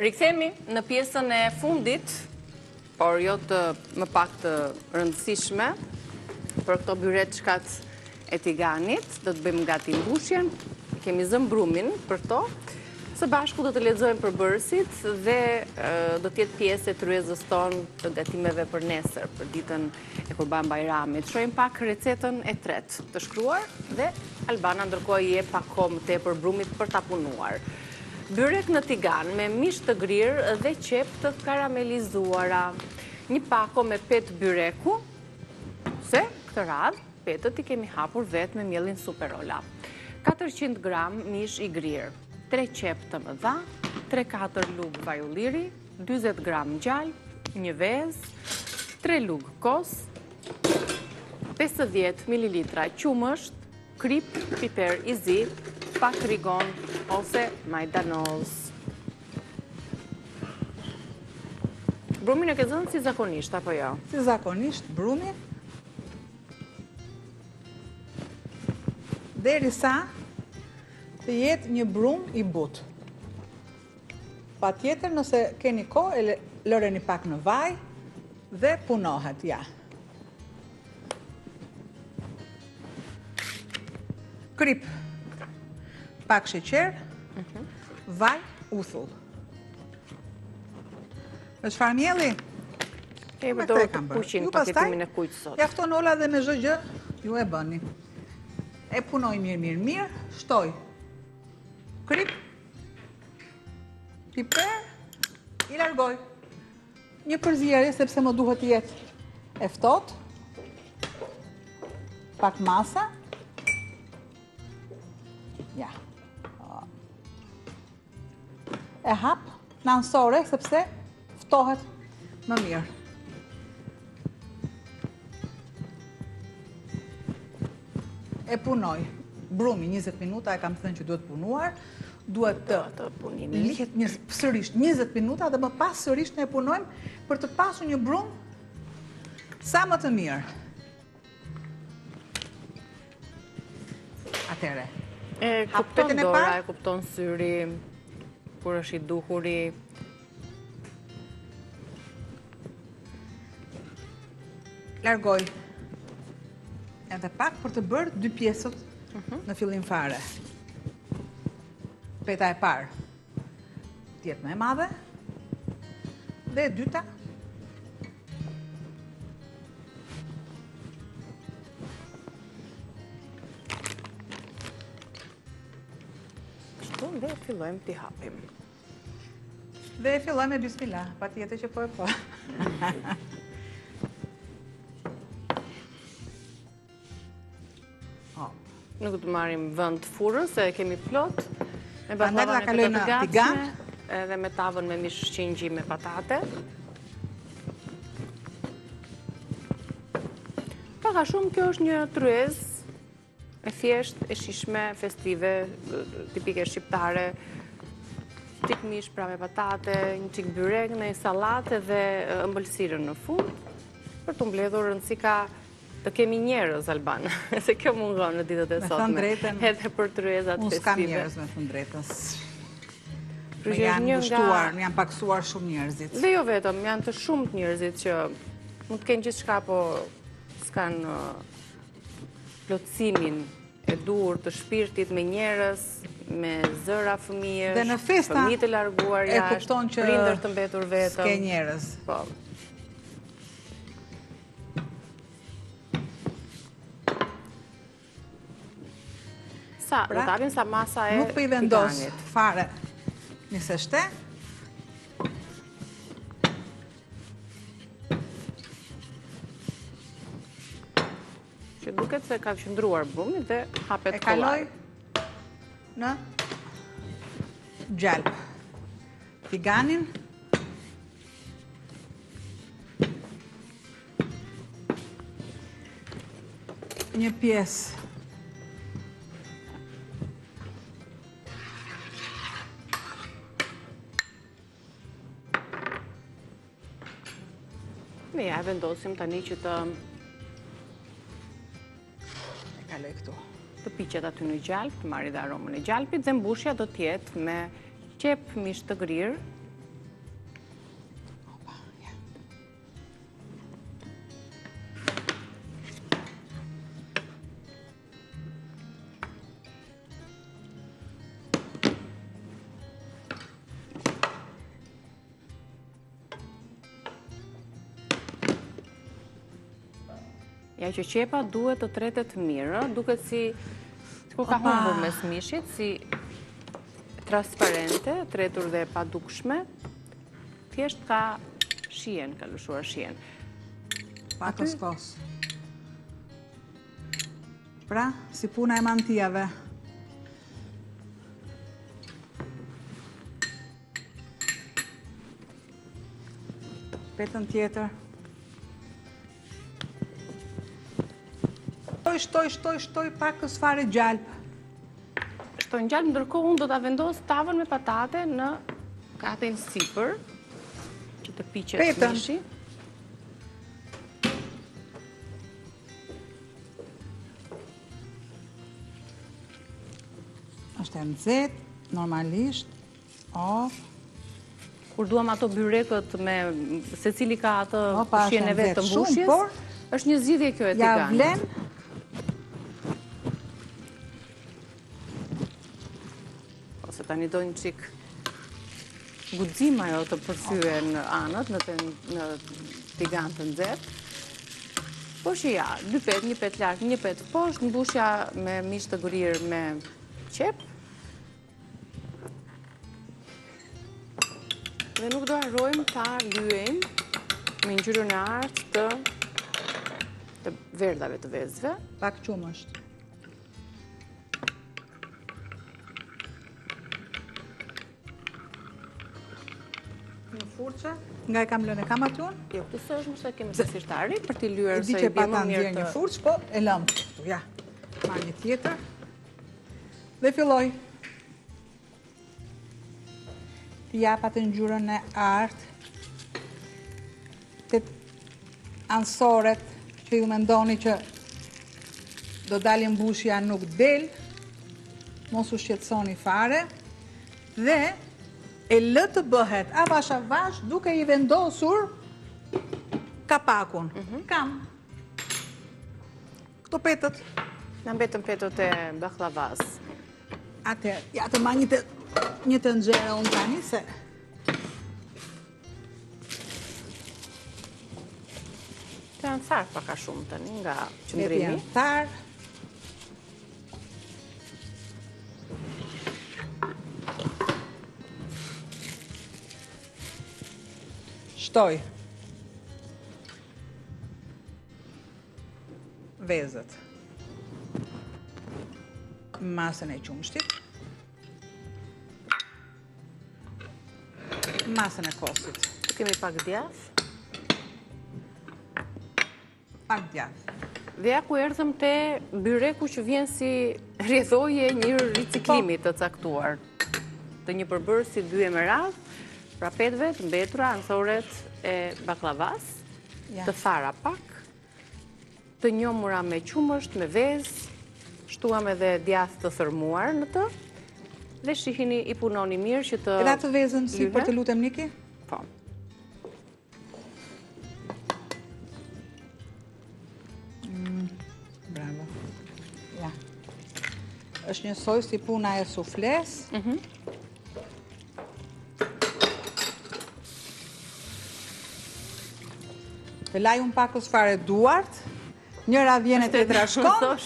Rikthemi në pjesën e fundit, por jo të më pak të rëndësishme, për këto byret shkat e tiganit, do të bëjmë gati mbushjen, kemi zënë brumin për to, së bashku do të lexojmë përbërësit dhe do t'jetë pjesë e tryezës tonë të gatimeve për nesër, për ditën e Kurban Bajramit. Shohim pak recetën e tretë të shkruar dhe Albana ndërkohë i jep pak kohë më tepër brumit për ta punuar. Byrek në tigan me mish të grirë dhe qep të karamelizuara. Një pako me petë byreku, se këtë radhë petët i kemi hapur vetë me mielin Superola. 400 gram mish i grirë, 3 qep të mëdha, 3-4 lugë vaj ulliri, 40 gram gjallë, një vezë, 3 lugë kos, 50 ml qumësht, krip, piper i zi, pak rigon ose majdanoz. Brumin e ke zënë si zakonisht, apo jo? Si zakonisht, brumin, derisa të jetë një brum i butë. Pa tjetër, nëse keni kohë, lëreni pak në vaj dhe punohet, ja. Krip, pak sheqer, vaj, uthull. Me çfarë mielli? E përdorë të kuqin, paketimin e kujtë sot. Ja këto nola dhe me çdo gjë, ju e bëni. E punoj mirë, shtoj krip, piper, i largoj. Një përzierje, sepse më duhet të jetë e ftohtë, pak masa, ja. E hap në ansore, sepse ftohet më mirë. E punoj. Brumi 20 minuta, e kam thënë që duhet punuar, duhet të lihet sërish 20 minuta dhe më pas sërish ne e punojmë për të pasur një brum sa më të mirë. Atere. E kupton dora, e kupton syri, kur është i duhuri. Largoj edhe pak për të bërë 2 pjesët në fillim fare. Peta e parë tjetë më e madhe dhe e dyta Kështu dhe fillojmë t'i hapim. Dhe fillojmë me bismillah, pa tjetër që po e po. Nuk të marim vënd furës, se kemi plot, me baklavan e këtë të gatshme, edhe me tavën me mish qingji me patate. Paka shumë kjo është një tryez e thjesht, e shishme, festive, tipike shqiptare, qik mish pra me patate, një qik byrek, një salate dhe ëmbëlsirën në fund, për të mbledhur rëndësi ka të kemi njerëz, Alban, se kjo mungon në ditët e sotme, edhe për tryezat festive. Unë s'kam njerëz me thënë drejtën. Më janë ngushtuar, më janë paksuar shumë njerëzit. Dhe jo vetëm, janë të shumë njerëzit që mund të kenë gjithçka, po s'kan plotësimin e duhur të shpirtit me njerëz, me zëra fëmijësh, dhe në festa fëmijë të larguar jashtë, prindër të mbetur vetëm. S'ke njerëz. Po. Do të apim sa masa e nuk për i vendos fare një seshte. Që duket se ka qëndruar brumi dhe hapet kollaj. E kaloj në gjalp. Tiganin. Një pjesë Ne ja e vendosim tani që të kaloj këtu. Të piqet aty në gjalp, të marrë dhe aromën e gjalpit, dhe mbushja do tjetë me qep mish të grirë, Ja që qepa duhet të tretet mirë, duket si kur ka humbur mes mishit, si transparente, tretur dhe pa dukshme, thjesht ka shien, ka lëshuar shien. Pakës kos. Pra, si puna e mantijave. Petën tjetër. Shtoj, pakës fare gjalpë. Shtojnë gjallë, ndërkohë unë do të vendos tavën me patate në katën sipër, që të piqet mishi. Është e nxehtë, normalisht. Kur duam ato byrekët me secili ka atë shijen e vet të mbushjes, është një zgjidhje kjo e tiganit. Ja vlen. Ose tani do një qik guxim ajo të përthyë në anët, në tigan të nxehtë. Po që ja, 2 pet, 1 pet larg, 1 pet poshtë, mbushja me mish të grirë me qep. Dhe nuk do harrojmë ta lyejmë me ngjyrën e artë të verdhave të vezëve. Pak qumësht. Një furçë, nga e kam lënë, kam aty unë? Jo, kësë është mëse kemi të sirtari, për t'i lyer se i i bje më mirë të... një furçë, po e lëmë këtu, ja. Marr një tjetër. Dhe filloj. T'i jap atë ngjyrën e artë. Të ansoret që ju mendoni që do dalin mbushja nuk del, mos u shqetësoni fare, dhe e lë të bëhet avash avash duke i vendosur kapakun. Kam. Këto petët. Na mbetën petët e baklavas. Atëherë, ja të ma një të nxerë unë tani se... Të janë tharë paka shumë tani nga qëndrimi. Të janë tharë. Shtoj. Vezët. Masën e qumshtit. Masën e kosit. Tu kemi pak djath. Pak djath. Dhe ja ku erdhëm te byreku që vjen si rrjedhoje një riciklimit të caktuar. Të një përbërësi 2 me radhë, pra petëve të mbetura, ansoret e baklavas, të thara pak, të njomura me qumësht, me vezë, shtuam edhe djath të thërmuar në të, dhe shihini i punoni mirë që të... Edhe atë vezën si për të lutem Niki? Po. Bravo. Ja. Është një soj si puna e sufles. Të laj unë pakës fare duart, njëra vjene të trashkon.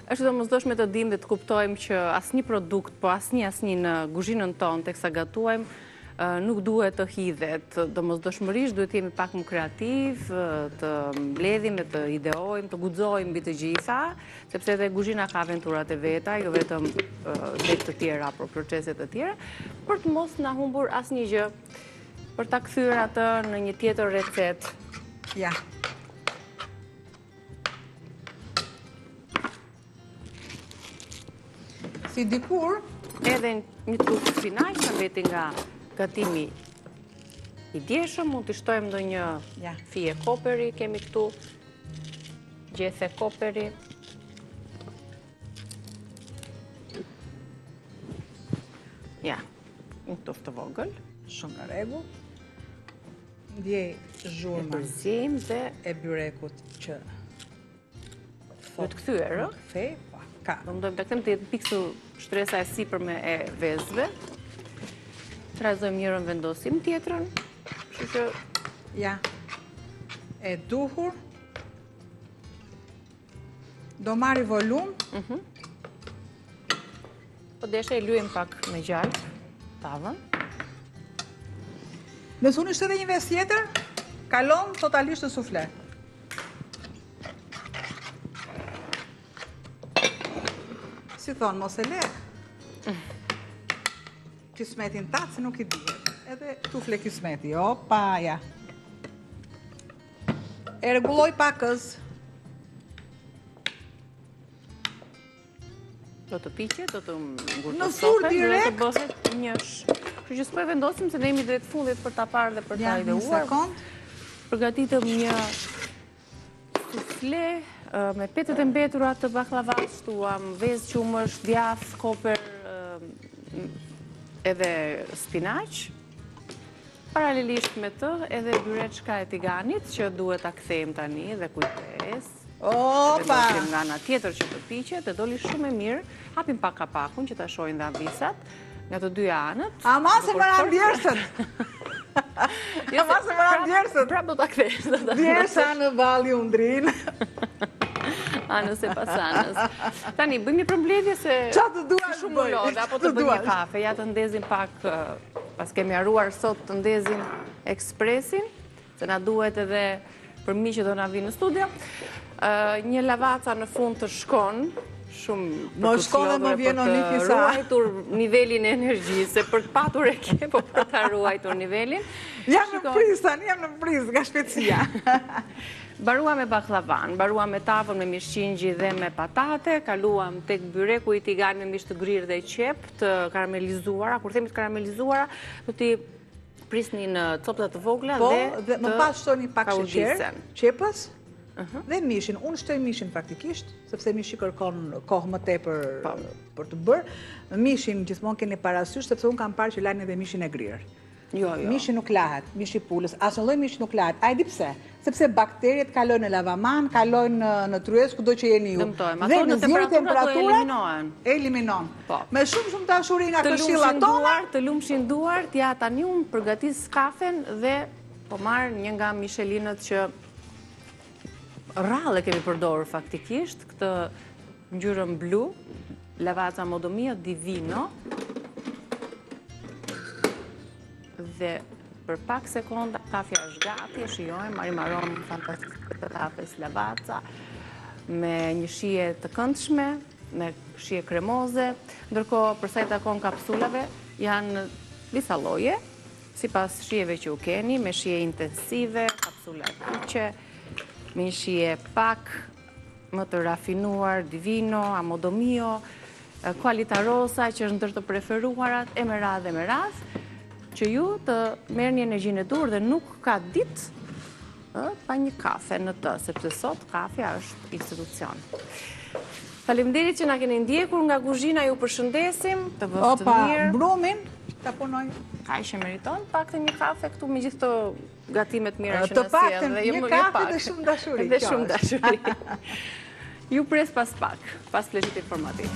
është domosdoshme të dim dhe të kuptojmë që asnjë produkt, po asnjë në kuzhinën tonë teksa gatuajmë, nuk duhet të hidhet. Domosdoshmërisht duhet të jemi pak më kreativ, të mbledhim dhe të ideojmë, të guxojmë mbi të gjitha, sepse edhe kuzhina ka aventurat e veta, jo vetëm tek të tjera, por procese të tjera, për të mos na humbur asnjë gjë, për ta kthyer atë në një tjetër recetë. Ja. Si dikur, edhe një truk spinaq që mbeti nga gatimi i djeshëm, mund të shtojmë ndonjë fije koperi, kemi këtu gjethe koperi. Ja, një tuftë të vogël. Shumë në rregull. Ndjej zhurmën e byrekut që duhet kthyer, ë? Kthej, po, ka. Do ndojmë të kthem të jetë piksur shtresa e sipërme e vezëve. Trazojmë njërën, vendosim tjetrën. Kështu që ja. E duhur Do marri volum. Po deshe e lujem pak me gjallë, tavën. Nëse unë ishte edhe një ves tjetër, kalon totalisht në sufle. Si thonë, mos e le. Kismetin tatë, se nuk i dihet. Edhe tufle kismeti. Opa, ja. E rregulloj pakës. Do të piqe, do të ngurtosohet. Në furrë direkt. Do të bëhet njësh. Kështu që s'po e vendosim se ne jemi drejt fundit për ta parë dhe për ta ideuar. Një sekond. Përgatitëm një sufle me petet e mbetura të baklavas, tuam vezë qumësh, djath, koper, edhe spinaq. Paralelisht me të, edhe byreçka e tiganit, që duhet ta kthejmë tani dhe kujdes. Opa! Vendosim nga ana tjetër që të piqet, dhe doli shumë e mirë. Hapim pak kapakun që ta shohin dhe avisat, nga të dy anët. Ama se mëra djersët! Ama se mëra djersët! Prap do ta kthesh. Djersa në valli undrin. Anës e pasanës. Tani, bëjmë një përmbledhje se... Qa të duash shumë më lodhe, apo të bëjmë një kafe. Ja të ndezim pak, pas kemi haruar sot të ndezim ekspresin, se na duhet edhe për mi që do na vinë në studio. Një lavaca në fund të shkon, shumë më shkon dhe më vjen një për të ruajtur nivelin e energjisë, se për të patur e ke, po për të ruajtur nivelin. Jam në pris, tani jam në pris, nga shpejtësia. Baruam me baklavan, baruam me tavën me mishqingji dhe me patate, kaluam tek byreku i tigan me mish të grirë dhe qep të karamelizuara. Kur themi të karamelizuara, do t'i prisni në copëta të vogla dhe më pas shtoni pak sheqer, qepës dhe mishin. Unë shtoj mishin faktikisht, sepse mishi kërkon kohë më tepër për të bërë. Mishin gjithmonë keni parasysh, sepse unë kam parë që lajnë edhe mishin e grirë. Jo. Mishi nuk lahet, mishi pulës, asë në lloj mishi nuk lahet. A e di pse? Sepse bakteriet kalojnë në lavaman, kalojnë në tryez, kudo që jeni ju. Dëmtojmë, dhe ato në temperaturat eliminohen. Me shumë dashuri nga këshilla tona. Të lumshin duart, ja tani unë përgatis kafen dhe po marr një nga mishelinët që rrallë kemi përdorur faktikisht, këtë ngjyrën blu, Lavazza Modomia Divino. Dhe për pak sekonda kafja është gati, e shijojmë, marim aromë fantastike të kafes Lavazza, me një shije të këndshme, me shije kremoze, ndërkohë përsa i takon kapsulave, janë disa lloje, sipas shijeve që u keni, me shije intensive, kapsula kuqe, me një shije pak më të rafinuar, Divino, Amodomio, Qualita Rosa, që është ndër të preferuarat, e me radhë, që ju të merë një energjinë e dur dhe nuk ka ditë pa një kafe në të, sepse sot kafja është institucion. Faleminderit që na keni ndjekur nga kuzhina, ju përshëndesim, të vëftë të mirë. Opa, brumin, ta punoj. Ka ishe meriton, pak të një kafe këtu me gjithë të gatimet mira që të nësje. Të pak të një kafe dhe shumë dashuri. Dhe shumë dashuri. Ju pres pas pak, pas pleshit informativ.